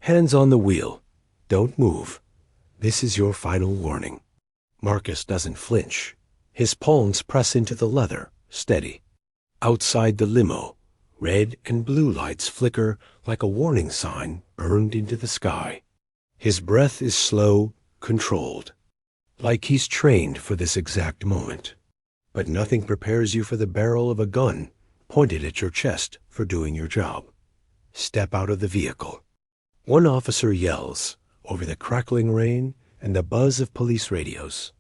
Hands on the wheel. Don't move. This is your final warning. Marcus doesn't flinch. His palms press into the leather, steady. Outside the limo, red and blue lights flicker like a warning sign burned into the sky. His breath is slow, controlled, like he's trained for this exact moment. But nothing prepares you for the barrel of a gun pointed at your chest for doing your job. Step out of the vehicle. One officer yells over the crackling rain and the buzz of police radios.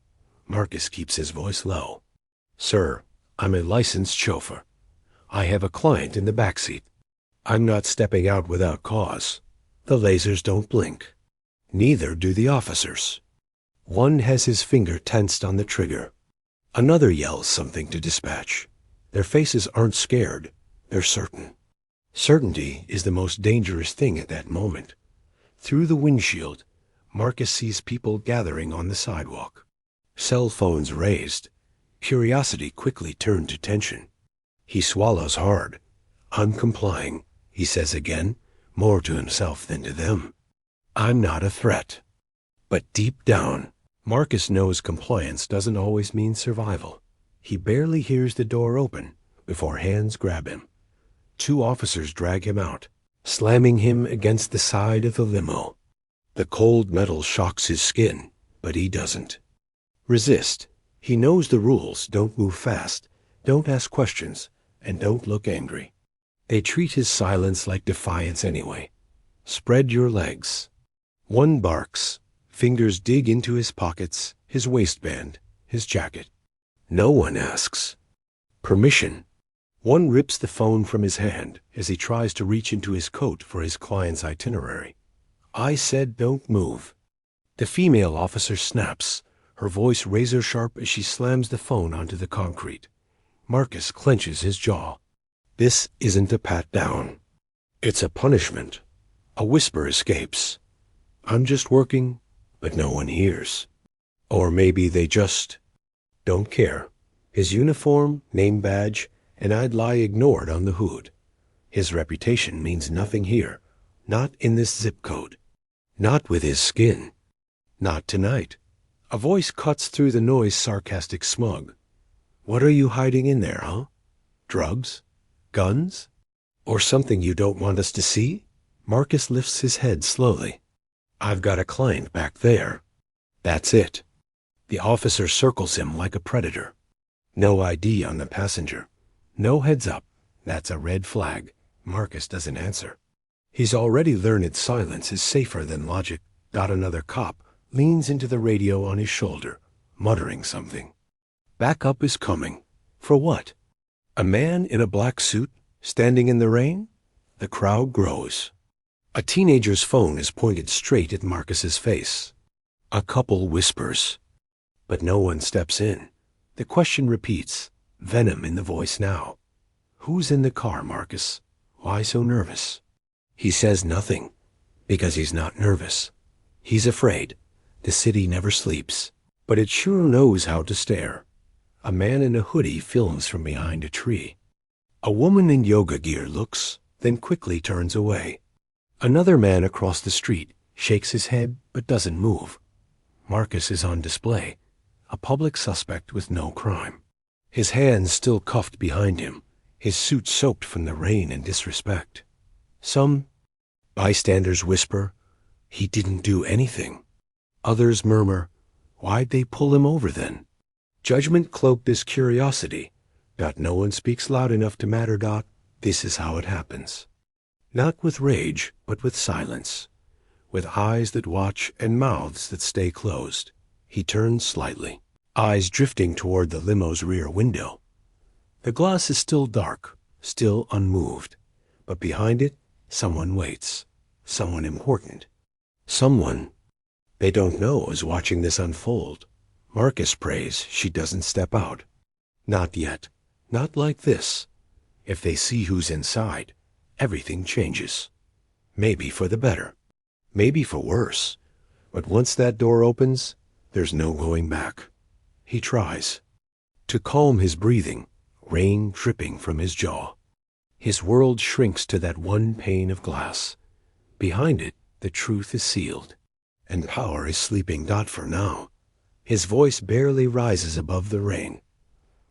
Marcus keeps his voice low. Sir, I'm a licensed chauffeur. I have a client in the backseat. I'm not stepping out without cause. The lasers don't blink. Neither do the officers. One has his finger tensed on the trigger. Another yells something to dispatch. Their faces aren't scared. They're certain. Certainty is the most dangerous thing at that moment. Through the windshield, Marcus sees people gathering on the sidewalk. Cell phones raised. Curiosity quickly turned to tension. He swallows hard. I'm complying, he says again, more to himself than to them. I'm not a threat. But deep down, Marcus knows compliance doesn't always mean survival. He barely hears the door open before hands grab him. Two officers drag him out, slamming him against the side of the limo. The cold metal shocks his skin, but he doesn't resist. He knows the rules. Don't move fast, don't ask questions, and don't look angry. They treat his silence like defiance anyway. Spread your legs. One barks. Fingers dig into his pockets, his waistband, his jacket. No one asks permission. One rips the phone from his hand as he tries to reach into his coat for his client's itinerary. I said don't move. The female officer snaps, her voice razor-sharp as she slams the phone onto the concrete. Marcus clenches his jaw. This isn't a pat-down. It's a punishment. A whisper escapes. I'm just working, but no one hears. Or maybe they just don't care. His uniform, name badge, and I'd lie ignored on the hood. His reputation means nothing here. Not in this zip code. Not with his skin. Not tonight. A voice cuts through the noise, sarcastic smug. What are you hiding in there, huh? Drugs? Guns? Or something you don't want us to see? Marcus lifts his head slowly. I've got a client back there. That's it. The officer circles him like a predator. No ID on the passenger. No heads up. That's a red flag. Marcus doesn't answer. He's already learned silence is safer than logic. Another cop leans into the radio on his shoulder, muttering something. Backup is coming. For what? A man in a black suit standing in the rain? The crowd grows. A teenager's phone is pointed straight at Marcus's face. A couple whispers. But no one steps in. The question repeats, venom in the voice now. Who's in the car, Marcus? Why so nervous? He says nothing, because he's not nervous. He's afraid. The city never sleeps, but it sure knows how to stare. A man in a hoodie films from behind a tree. A woman in yoga gear looks, then quickly turns away. Another man across the street shakes his head but doesn't move. Marcus is on display, a public suspect with no crime. His hands still cuffed behind him, his suit soaked from the rain and disrespect. Some bystanders whisper, he didn't do anything. Others murmur, why'd they pull him over then? Judgment cloaked as curiosity. No one speaks loud enough to matter. This is how it happens. Not with rage, but with silence. With eyes that watch and mouths that stay closed. He turns slightly, eyes drifting toward the limo's rear window. The glass is still dark, still unmoved, but behind it, someone waits. Someone important. Someone they don't know is watching this unfold. Marcus prays she doesn't step out. Not yet. Not like this. If they see who's inside, everything changes. Maybe for the better. Maybe for worse. But once that door opens, there's no going back. He tries to calm his breathing, rain dripping from his jaw. His world shrinks to that one pane of glass. Behind it, The truth is sealed, and power is sleeping. For now. His voice barely rises above the rain.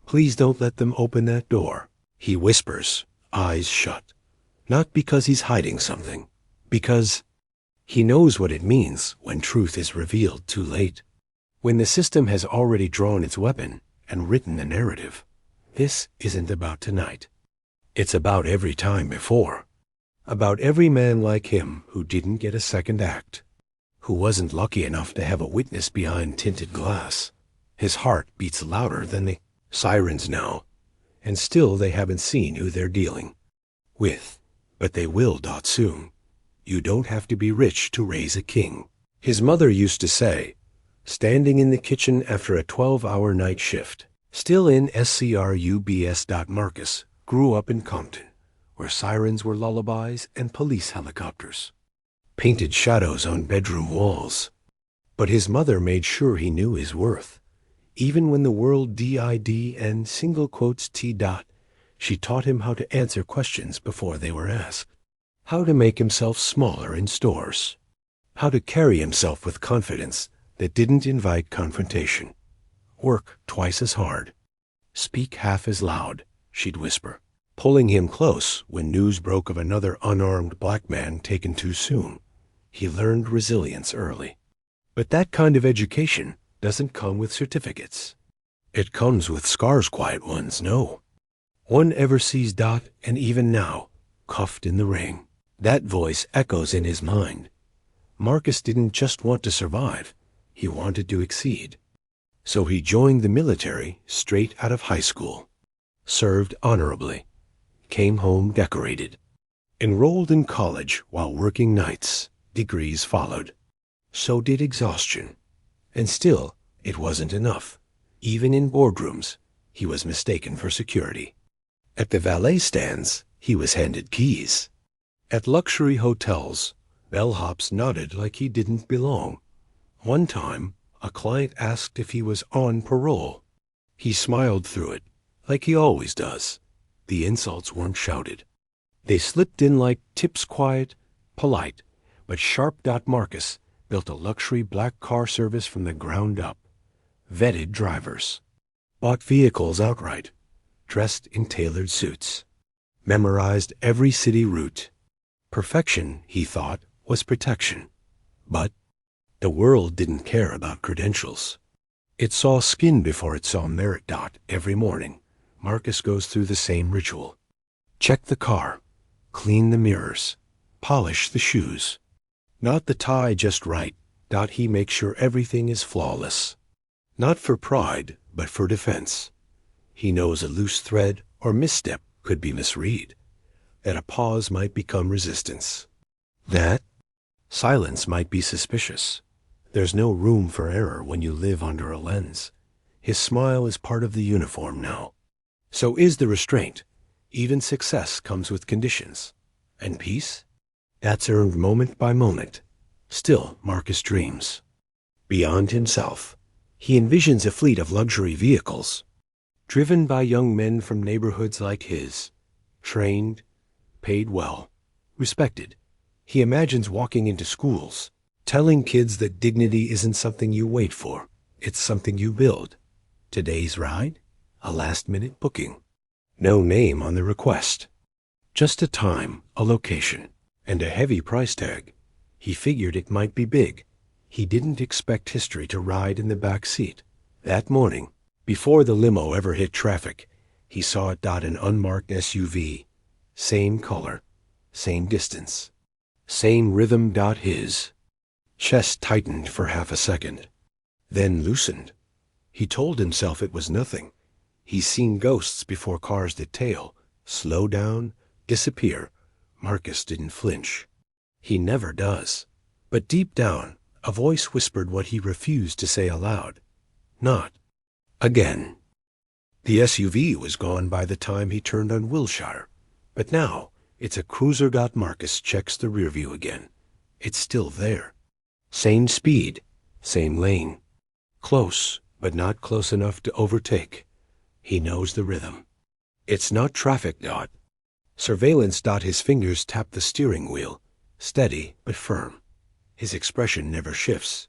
Please don't let them open that door, he whispers, eyes shut. Not because he's hiding something, because he knows what it means when truth is revealed too late. When the system has already drawn its weapon and written the narrative. This isn't about tonight. It's about every time before. About every man like him who didn't get a second act, who wasn't lucky enough to have a witness behind tinted glass. His heart beats louder than the sirens now, and still they haven't seen who they're dealing with. But they will. Soon. You don't have to be rich to raise a king, his mother used to say, standing in the kitchen after a 12-hour night shift. Still in SCRUBS. Marcus grew up in Compton, where sirens were lullabies and police helicopters. Painted shadows on bedroom walls. But his mother made sure he knew his worth. Even when the world did and single quotes T. She taught him how to answer questions before they were asked. How to make himself smaller in stores. How to carry himself with confidence that didn't invite confrontation. Work twice as hard. Speak half as loud, she'd whisper, pulling him close when news broke of another unarmed black man taken too soon. He learned resilience early. But that kind of education doesn't come with certificates. It comes with scars, quiet ones, no. One ever sees. And even now, cuffed in the ring, that voice echoes in his mind. Marcus didn't just want to survive, he wanted to exceed. So he joined the military straight out of high school, served honorably, came home decorated, enrolled in college while working nights. Degrees followed. So did exhaustion. And still, it wasn't enough. Even in boardrooms, he was mistaken for security. At the valet stands, he was handed keys. At luxury hotels, bellhops nodded like he didn't belong. One time, a client asked if he was on parole. He smiled through it, like he always does. The insults weren't shouted. They slipped in like tips, quiet, polite, but sharp. Marcus built a luxury black car service from the ground up. Vetted drivers. Bought vehicles outright. Dressed in tailored suits. Memorized every city route. Perfection, he thought, was protection. But the world didn't care about credentials. It saw skin before it saw merit. Every morning, Marcus goes through the same ritual. Check the car. Clean the mirrors. Polish the shoes. Not the tie just right. He makes sure everything is flawless. Not for pride, but for defense. He knows a loose thread or misstep could be misread. That a pause might become resistance. That silence might be suspicious. There's no room for error when you live under a lens. His smile is part of the uniform now. So is the restraint. Even success comes with conditions. And peace? That's earned moment by moment. Still, Marcus dreams. Beyond himself, he envisions a fleet of luxury vehicles, driven by young men from neighborhoods like his, trained, paid well, respected. He imagines walking into schools, telling kids that dignity isn't something you wait for, it's something you build. Today's ride? A last-minute booking. No name on the request. Just a time, a location, and a heavy price tag. He figured it might be big. He didn't expect history to ride in the back seat. That morning, before the limo ever hit traffic, he saw it. An unmarked SUV. Same color, same distance, same rhythm. His chest tightened for half a second, then loosened. He told himself it was nothing. He's seen ghosts before cars that tail, slow down, disappear. Marcus didn't flinch. He never does. But deep down, a voice whispered what he refused to say aloud. Not again. The SUV was gone by the time he turned on Wilshire. But now, it's a cruiser. Marcus checks the rearview again. It's still there. Same speed, same lane. Close, but not close enough to overtake. He knows the rhythm. It's not traffic. Surveillance. His fingers tap the steering wheel, steady but firm. His expression never shifts.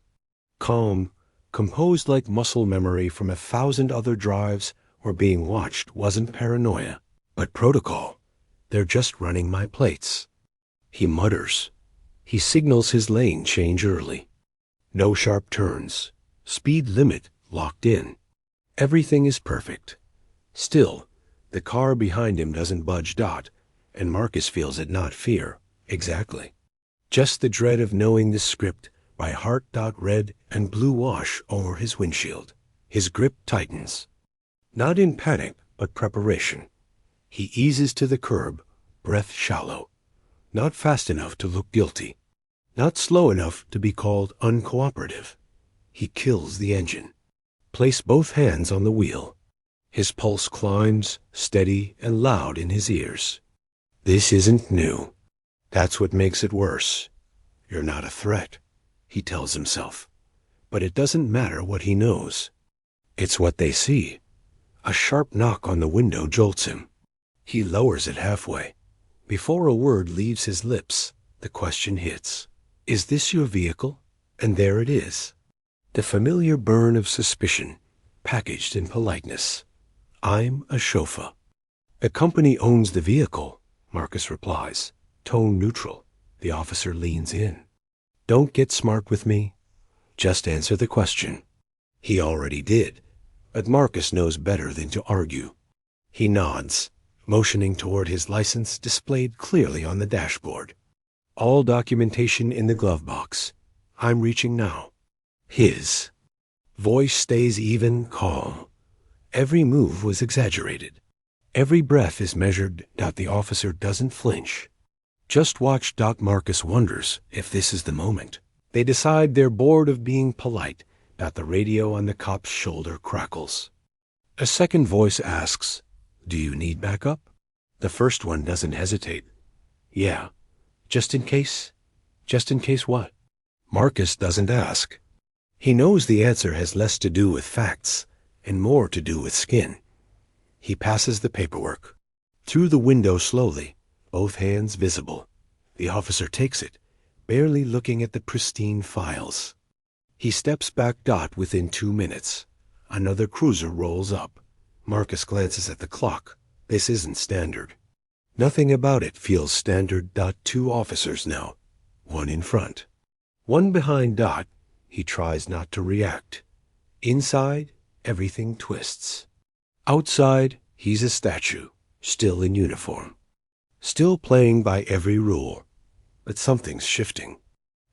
Calm, composed like muscle memory from 1,000 other drives where being watched wasn't paranoia, but protocol. They're just running my plates. He mutters. He signals his lane change early. No sharp turns. Speed limit locked in. Everything is perfect. Still, the car behind him doesn't budge. And Marcus feels it, not fear. Exactly. Just the dread of knowing the script by heart. Red and blue wash over his windshield. His grip tightens. Not in panic, but preparation. He eases to the curb, breath shallow. Not fast enough to look guilty. Not slow enough to be called uncooperative. He kills the engine. Place both hands on the wheel. His pulse climbs, steady and loud in his ears. This isn't new. That's what makes it worse. You're not a threat, he tells himself. But it doesn't matter what he knows. It's what they see. A sharp knock on the window jolts him. He lowers it halfway. Before a word leaves his lips, the question hits. Is this your vehicle? And there it is. The familiar burn of suspicion, packaged in politeness. I'm a chauffeur. The company owns the vehicle, Marcus replies, tone neutral. The officer leans in. Don't get smart with me. Just answer the question. He already did, but Marcus knows better than to argue. He nods, motioning toward his license displayed clearly on the dashboard. All documentation in the glove box. I'm reaching now. His voice stays even, calm. Every move was exaggerated. Every breath is measured. The officer doesn't flinch. Just watch. Marcus wonders if this is the moment. They decide they're bored of being polite. The radio on the cop's shoulder crackles. A second voice asks, do you need backup? The first one doesn't hesitate. Yeah. Just in case? Just in case what? Marcus doesn't ask. He knows the answer has less to do with facts and more to do with skin. He passes the paperwork. Through the window slowly, both hands visible. The officer takes it, barely looking at the pristine files. He steps back. Within 2 minutes. Another cruiser rolls up. Marcus glances at the clock. This isn't standard. Nothing about it feels standard. 2 officers now. One in front. One behind. He tries not to react. Inside, everything twists. Outside, he's a statue, still in uniform. Still playing by every rule. But something's shifting.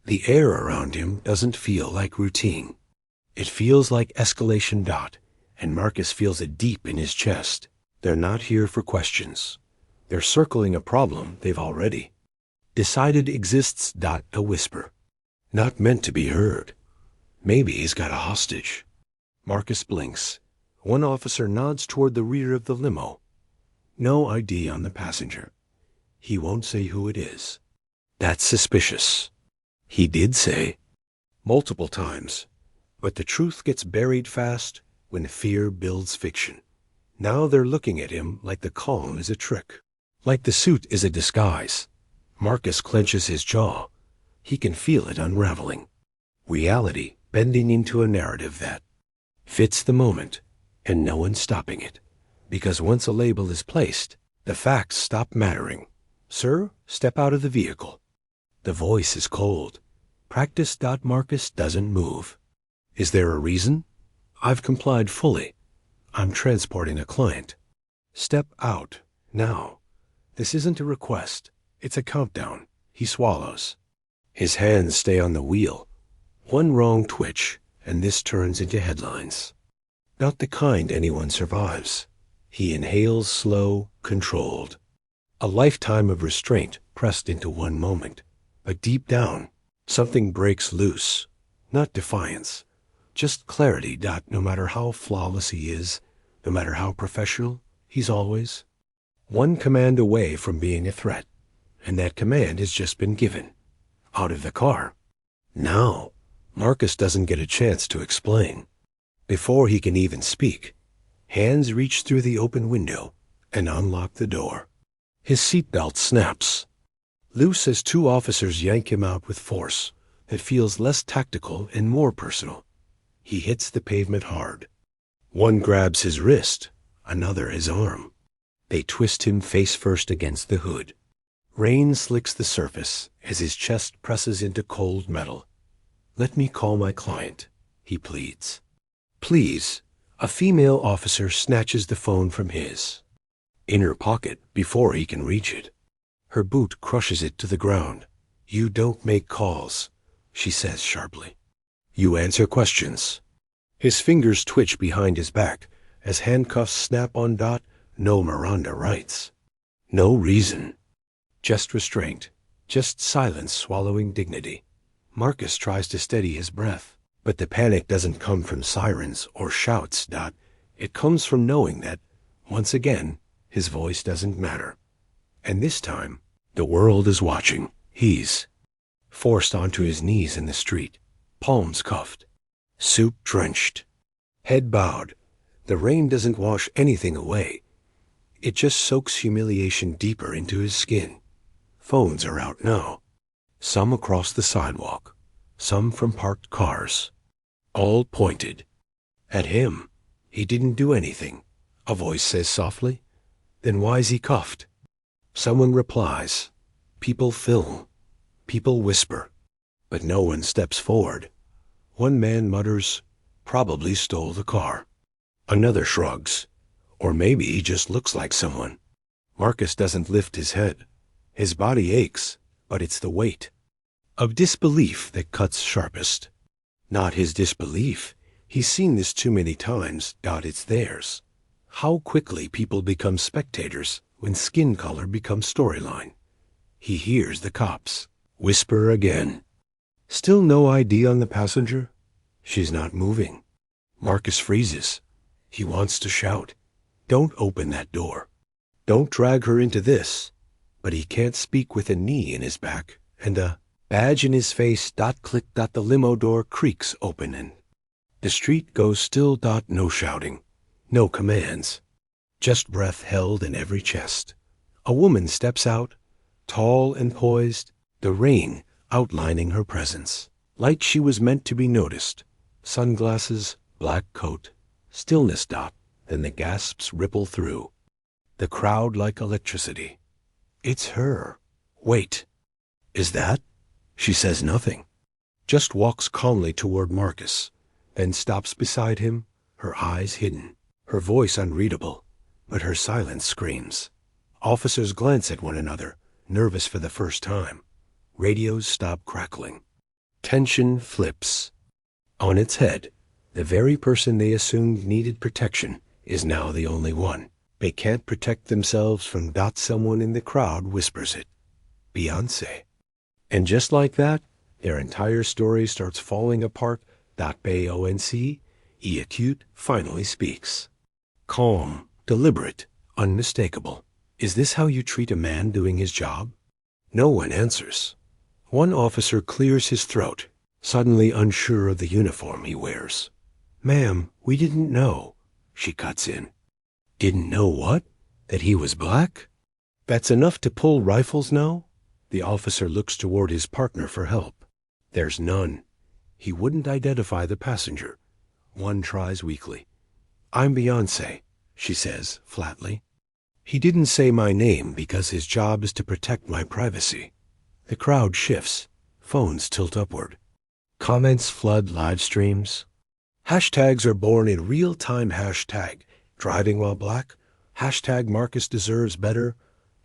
The air around him doesn't feel like routine. It feels like escalation. And Marcus feels it deep in his chest. They're not here for questions. They're circling a problem they've already decided exists. A whisper. Not meant to be heard. Maybe he's got a hostage. Marcus blinks. One officer nods toward the rear of the limo. No ID on the passenger. He won't say who it is. That's suspicious. He did say. Multiple times. But the truth gets buried fast when fear builds fiction. Now they're looking at him like the calm is a trick. Like the suit is a disguise. Marcus clenches his jaw. He can feel it unraveling. Reality bending into a narrative that fits the moment, and no one's stopping it. Because once a label is placed, the facts stop mattering. Sir, step out of the vehicle. The voice is cold. Practice. Marcus doesn't move. Is there a reason? I've complied fully. I'm transporting a client. Step out, now. This isn't a request. It's a countdown. He swallows. His hands stay on the wheel. One wrong twitch, and this turns into headlines. Not the kind anyone survives. He inhales slow, controlled. A lifetime of restraint pressed into one moment. But deep down, something breaks loose. Not defiance. Just clarity. No matter how flawless he is, no matter how professional, he's always one command away from being a threat. And that command has just been given. Out of the car. Now, Marcus doesn't get a chance to explain. Before he can even speak, hands reach through the open window and unlock the door. His seatbelt snaps. Loose as 2 officers yank him out with force, that feels less tactical and more personal. He hits the pavement hard. One grabs his wrist, another his arm. They twist him face first against the hood. Rain slicks the surface as his chest presses into cold metal. "Let me call my client," he pleads. "Please." A female officer snatches the phone from his inner pocket before he can reach it. Her boot crushes it to the ground. "You don't make calls," she says sharply. "You answer questions." His fingers twitch behind his back as handcuffs snap on. No Miranda rights. No reason. Just restraint. Just silence swallowing dignity. Marcus tries to steady his breath, but the panic doesn't come from sirens or shouts. It comes from knowing that, once again, his voice doesn't matter. And this time, the world is watching. He's forced onto his knees in the street, palms cuffed, soup drenched, head bowed. The rain doesn't wash anything away. It just soaks humiliation deeper into his skin. Phones are out now. Some across the sidewalk, some from parked cars. All pointed at him. He didn't do anything, a voice says softly. Then why's he cuffed? Someone replies. People film. People whisper. But no one steps forward. One man mutters, "Probably stole the car." Another shrugs. Or maybe he just looks like someone. Marcus doesn't lift his head. His body aches, but it's the weight of disbelief that cuts sharpest. Not his disbelief. He's seen this too many times. It's theirs. How quickly people become spectators when skin color becomes storyline. He hears the cops whisper again. Still no ID on the passenger? She's not moving. Marcus freezes. He wants to shout. Don't open that door. Don't drag her into this. But he can't speak with a knee in his back and a badge in his face. Click. The limo door creaks open and the street goes still. No shouting. No commands. Just breath held in every chest. A woman steps out, tall and poised, the rain outlining her presence. Like she was meant to be noticed. Sunglasses, black coat, stillness. Then the gasps ripple through. The crowd like electricity. It's her. Wait. Is that? She says nothing. Just walks calmly toward Marcus, then stops beside him, her eyes hidden, her voice unreadable, but her silence screams. Officers glance at one another, nervous for the first time. Radios stop crackling. Tension flips. On its head, the very person they assumed needed protection is now the only one. They can't protect themselves from. Someone in the crowd whispers it. Beyoncé. And just like that, their entire story starts falling apart. Beyoncé, acute, finally speaks. Calm, deliberate, unmistakable. Is this how you treat a man doing his job? No one answers. One officer clears his throat, suddenly unsure of the uniform he wears. "Ma'am, we didn't know." She cuts in. Didn't know what? That he was black? That's enough to pull rifles now? The officer looks toward his partner for help. There's none. He wouldn't identify the passenger. One tries weakly. "I'm Beyoncé," she says flatly. He didn't say my name because his job is to protect my privacy. The crowd shifts. Phones tilt upward. Comments flood live streams. Hashtags are born in real time. Hashtag driving while black. Hashtag Marcus deserves better.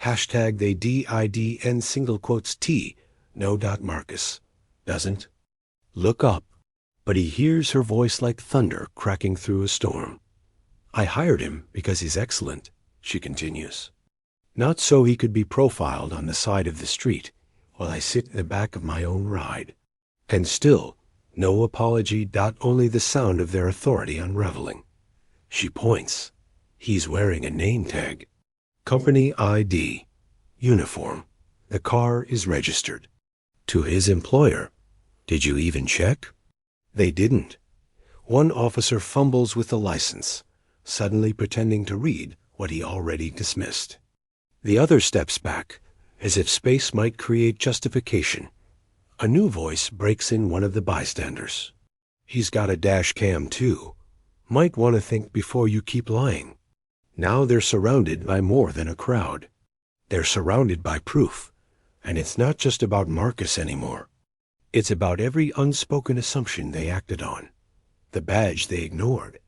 Hashtag they DIDN single quotes T. No. Marcus doesn't look up, but he hears her voice like thunder cracking through a storm. "I hired him because he's excellent," she continues. "Not so he could be profiled on the side of the street while I sit in the back of my own ride." And still, no apology. Only the sound of their authority unraveling. She points. He's wearing a name tag. Company ID. Uniform. The car is registered. To his employer. Did you even check? They didn't. One officer fumbles with the license, suddenly pretending to read what he already dismissed. The other steps back, as if space might create justification. A new voice breaks in one of the bystanders. He's got a dash cam too. Might want to think before you keep lying. Now they're surrounded by more than a crowd. They're surrounded by proof. And it's not just about Marcus anymore. It's about every unspoken assumption they acted on. The badge they ignored.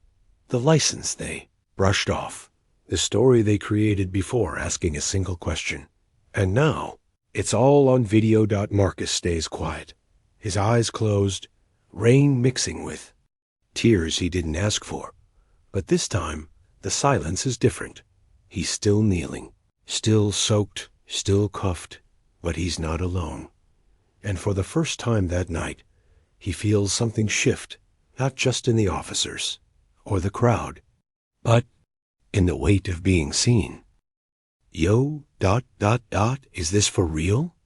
The license they brushed off. The story they created before asking a single question. And now, it's all on video. Marcus stays quiet. His eyes closed, rain mixing with tears he didn't ask for. But this time, the silence is different. He's still kneeling, still soaked, still cuffed, but he's not alone. And for the first time that night, he feels something shift, not just in the officers or the crowd, but in the weight of being seen. Yo, is this for real?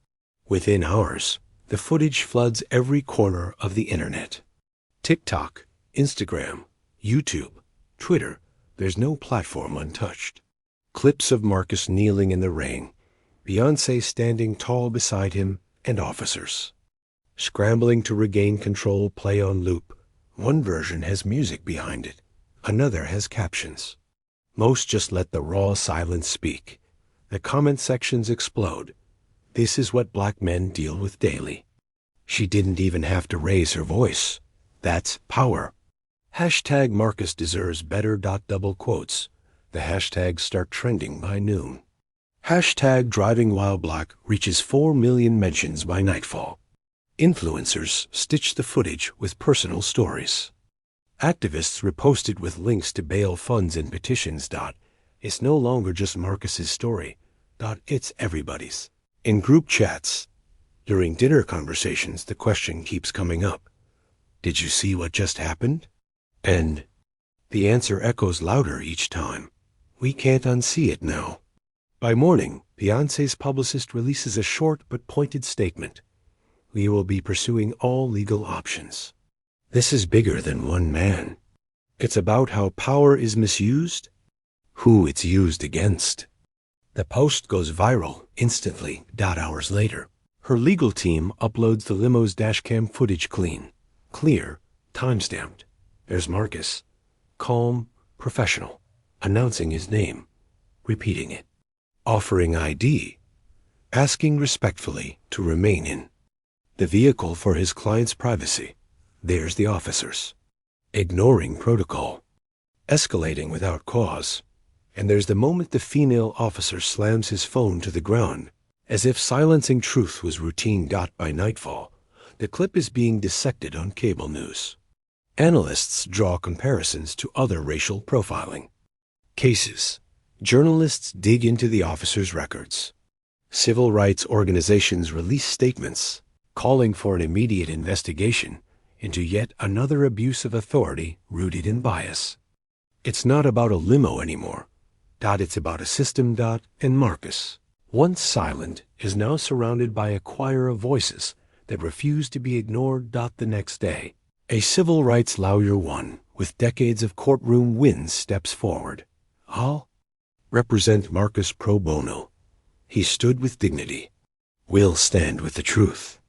Within hours, the footage floods every corner of the internet. TikTok, Instagram, YouTube, Twitter, there's no platform untouched. Clips of Marcus kneeling in the rain, Beyoncé standing tall beside him, and officers scrambling to regain control play on loop. One version has music behind it. Another has captions. Most just let the raw silence speak. The comment sections explode. This is what black men deal with daily. She didn't even have to raise her voice. That's power. Hashtag Marcus deserves better. Double quotes. The hashtags start trending by noon. Hashtag driving while black reaches 4 million mentions by nightfall. Influencers stitch the footage with personal stories. Activists repost it with links to bail funds and petitions. It's no longer just Marcus's story. It's everybody's. In group chats, during dinner conversations, the question keeps coming up. Did you see what just happened? And the answer echoes louder each time. We can't unsee it now. By morning, Beyoncé's publicist releases a short but pointed statement. We will be pursuing all legal options. This is bigger than one man. It's about how power is misused, who it's used against. The post goes viral instantly. Hours later, her legal team uploads the limo's dashcam footage clean, clear, time-stamped. There's Marcus, calm, professional, announcing his name, repeating it, offering ID, asking respectfully to remain in the vehicle for his client's privacy. There's the officers, ignoring protocol, escalating without cause. And there's the moment the female officer slams his phone to the ground, as if silencing truth was routine. By nightfall, the clip is being dissected on cable news. Analysts draw comparisons to other racial profiling cases. Journalists dig into the officers' records. Civil rights organizations release statements calling for an immediate investigation into yet another abuse of authority rooted in bias. It's not about a limo anymore. It's about a system. And Marcus, once silent, is now surrounded by a choir of voices that refuse to be ignored. The next day, a civil rights lawyer, one with decades of courtroom wins, steps forward. I'll represent Marcus pro bono. He stood with dignity. We'll stand with the truth.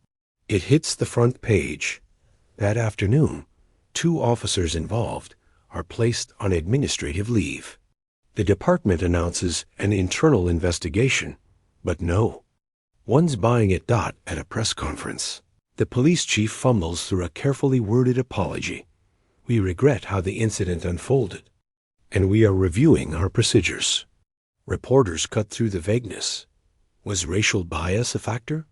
It hits the front page. That afternoon, 2 officers involved are placed on administrative leave. The department announces an internal investigation, but no. One's buying it. At a press conference, the police chief fumbles through a carefully worded apology. We regret how the incident unfolded, and we are reviewing our procedures. Reporters cut through the vagueness. Was racial bias a factor?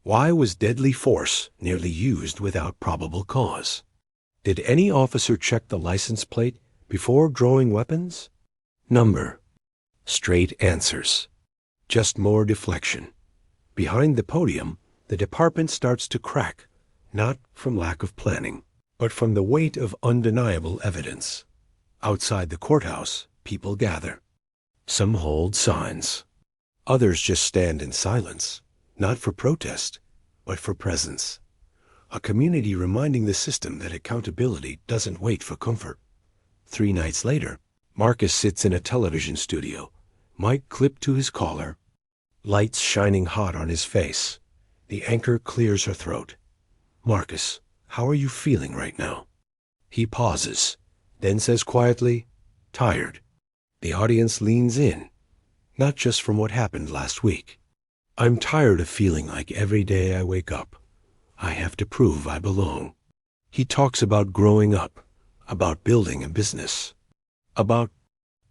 Why was deadly force nearly used without probable cause? Did any officer check the license plate before drawing weapons? Number. Straight answers. Just more deflection. Behind the podium, the department starts to crack, not from lack of planning, but from the weight of undeniable evidence. Outside the courthouse, people gather. Some hold signs. Others just stand in silence, not for protest, but for presence. A community reminding the system that accountability doesn't wait for comfort. 3 nights later, Marcus sits in a television studio, mic clipped to his collar, lights shining hot on his face. The anchor clears her throat. Marcus, how are you feeling right now? He pauses, then says quietly, tired. The audience leans in, not just from what happened last week. I'm tired of feeling like every day I wake up, I have to prove I belong. He talks about growing up, about building a business, about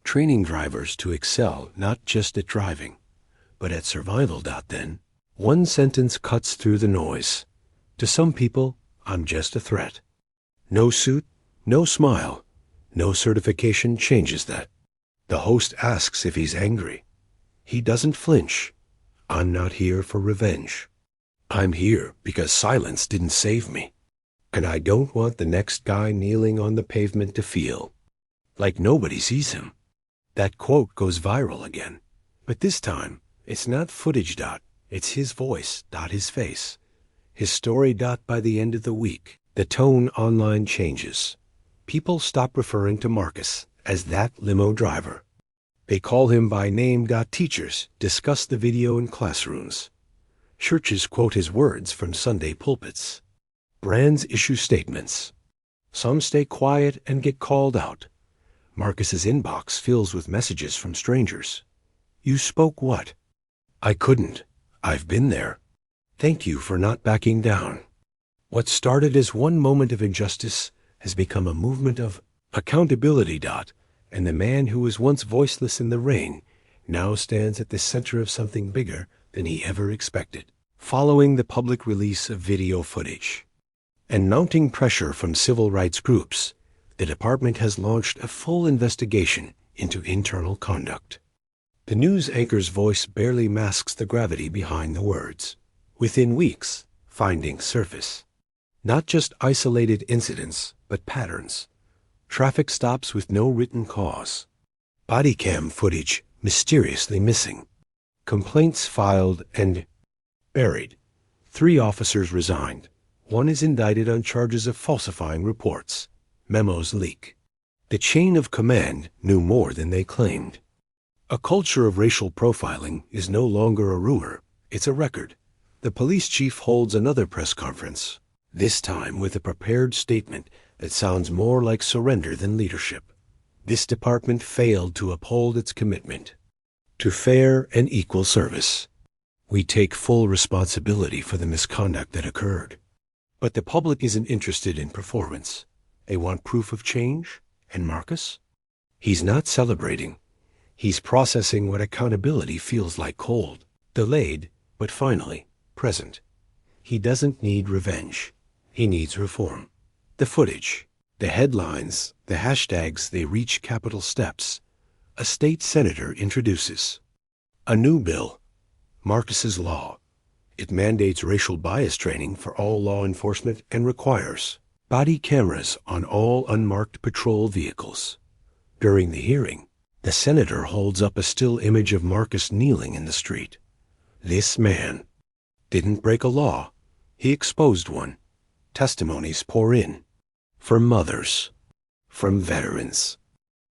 training drivers to excel not just at driving, but at survival. Then, one sentence cuts through the noise. To some people, I'm just a threat. No suit, no smile, no certification changes that. The host asks if he's angry. He doesn't flinch. I'm not here for revenge. I'm here because silence didn't save me. And I don't want the next guy kneeling on the pavement to feel like nobody sees him. That quote goes viral again. But this time, it's not footage. It's his voice. His face. His story. By the end of the week, the tone online changes. People stop referring to Marcus as that limo driver. They call him by name. Teachers discuss the video in classrooms. Churches quote his words from Sunday pulpits. Brands issue statements. Some stay quiet and get called out. Marcus's inbox fills with messages from strangers. You spoke what? I couldn't. I've been there. Thank you for not backing down. What started as one moment of injustice has become a movement of accountability. And the man who was once voiceless in the rain now stands at the center of something bigger than he ever expected. Following the public release of video footage and mounting pressure from civil rights groups, the department has launched a full investigation into internal conduct. The news anchor's voice barely masks the gravity behind the words. Within weeks, findings surface. Not just isolated incidents, but patterns. Traffic stops with no written cause. Body cam footage mysteriously missing. Complaints filed and buried. 3 officers resigned. 1 is indicted on charges of falsifying reports. Memos leak. The chain of command knew more than they claimed. A culture of racial profiling is no longer a rumor, it's a record. The police chief holds another press conference, this time with a prepared statement that sounds more like surrender than leadership. This department failed to uphold its commitment to fair and equal service. We take full responsibility for the misconduct that occurred. But the public isn't interested in performance. They want proof of change. And Marcus? He's not celebrating. He's processing what accountability feels like: cold, delayed, but finally present. He doesn't need revenge. He needs reform. The footage, the headlines, the hashtags, they reach Capitol steps. A state senator introduces a new bill, Marcus's Law. It mandates racial bias training for all law enforcement and requires body cameras on all unmarked patrol vehicles. During the hearing, the senator holds up a still image of Marcus kneeling in the street. This man didn't break a law. He exposed one. Testimonies pour in. From mothers, from veterans,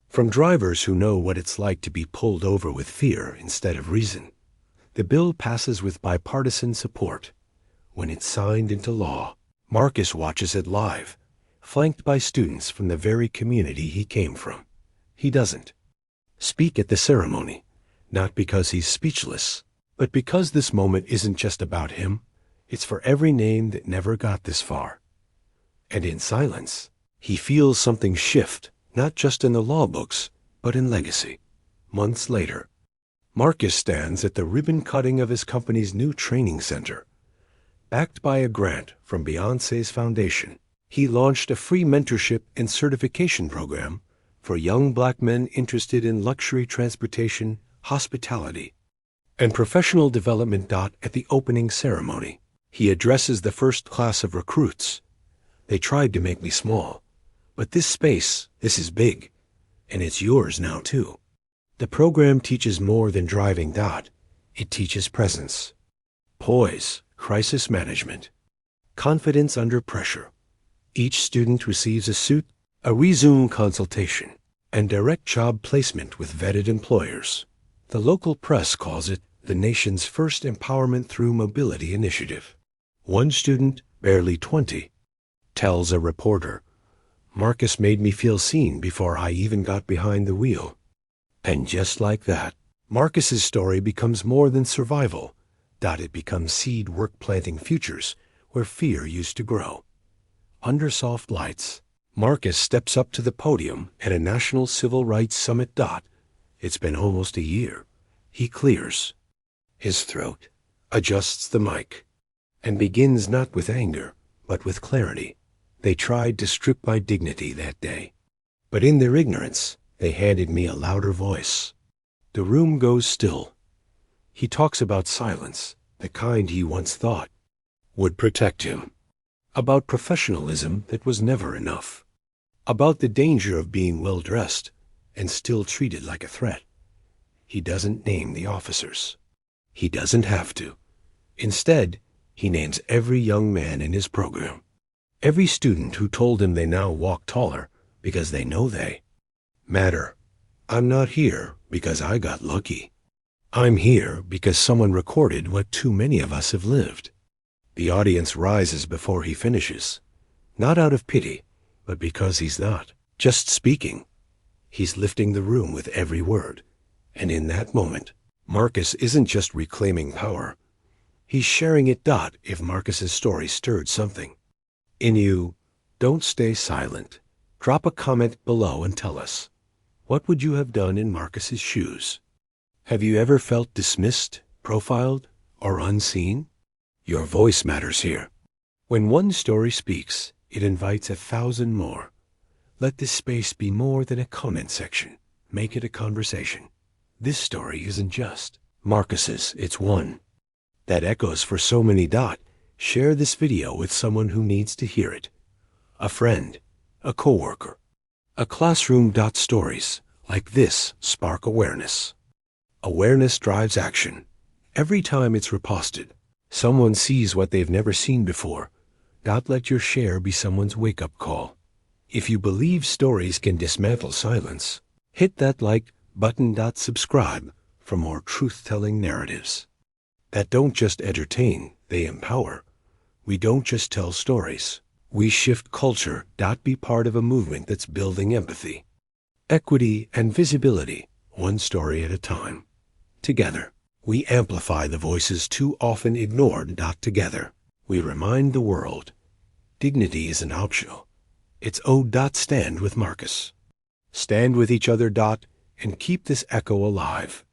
from drivers who know what it's like to be pulled over with fear instead of reason. The bill passes with bipartisan support. When it's signed into law, Marcus watches it live, flanked by students from the very community he came from. He doesn't speak at the ceremony, not because he's speechless, but because this moment isn't just about him. It's for every name that never got this far. And in silence, he feels something shift, not just in the law books, but in legacy. Months later, Marcus stands at the ribbon cutting of his company's new training center. Backed by a grant from Beyoncé's foundation, he launched a free mentorship and certification program for young black men interested in luxury transportation, hospitality, and professional development. At the opening ceremony, he addresses the first class of recruits. They tried to make me small, but this space, this is big, and it's yours now too. The program teaches more than driving. It teaches presence, poise, crisis management, confidence under pressure. Each student receives a suit, a resume consultation, and direct job placement with vetted employers. The local press calls it the nation's first empowerment through mobility initiative. One student barely 20. Tells a reporter, Marcus made me feel seen before I even got behind the wheel. And just like that, Marcus's story becomes more than survival. It becomes seed work-planting futures where fear used to grow. Under soft lights, Marcus steps up to the podium at a National Civil Rights Summit. It's been almost a year. He clears his throat, adjusts the mic, and begins not with anger, but with clarity. They tried to strip my dignity that day, but in their ignorance, they handed me a louder voice. The room goes still. He talks about silence, the kind he once thought would protect him. About professionalism that was never enough. About the danger of being well-dressed and still treated like a threat. He doesn't name the officers. He doesn't have to. Instead, he names every young man in his program. Every student who told him they now walk taller because they know they matter. I'm not here because I got lucky. I'm here because someone recorded what too many of us have lived. The audience rises before he finishes, not out of pity, but because he's not just speaking. He's lifting the room with every word. And in that moment, Marcus isn't just reclaiming power. He's sharing it. If Marcus's story stirred something in you, don't stay silent. Drop a comment below and tell us. What would you have done in Marcus's shoes? Have you ever felt dismissed, profiled, or unseen? Your voice matters here. When one story speaks, it invites 1,000 more. Let this space be more than a comment section. Make it a conversation. This story isn't just Marcus's, it's one that echoes for so many. Share this video with someone who needs to hear it. A friend, a coworker, a classroom. Stories like this spark awareness. Awareness drives action. Every time it's reposted, someone sees what they've never seen before. Let your share be someone's wake-up call. If you believe stories can dismantle silence, hit that like button. Subscribe for more truth-telling narratives that don't just entertain, they empower. We don't just tell stories. We shift culture. Be part of a movement that's building empathy, equity, and visibility, one story at a time. Together, we amplify the voices too often ignored. Together, we remind the world, dignity isn't optional. It's stand with Marcus. Stand with each other. And keep this echo alive.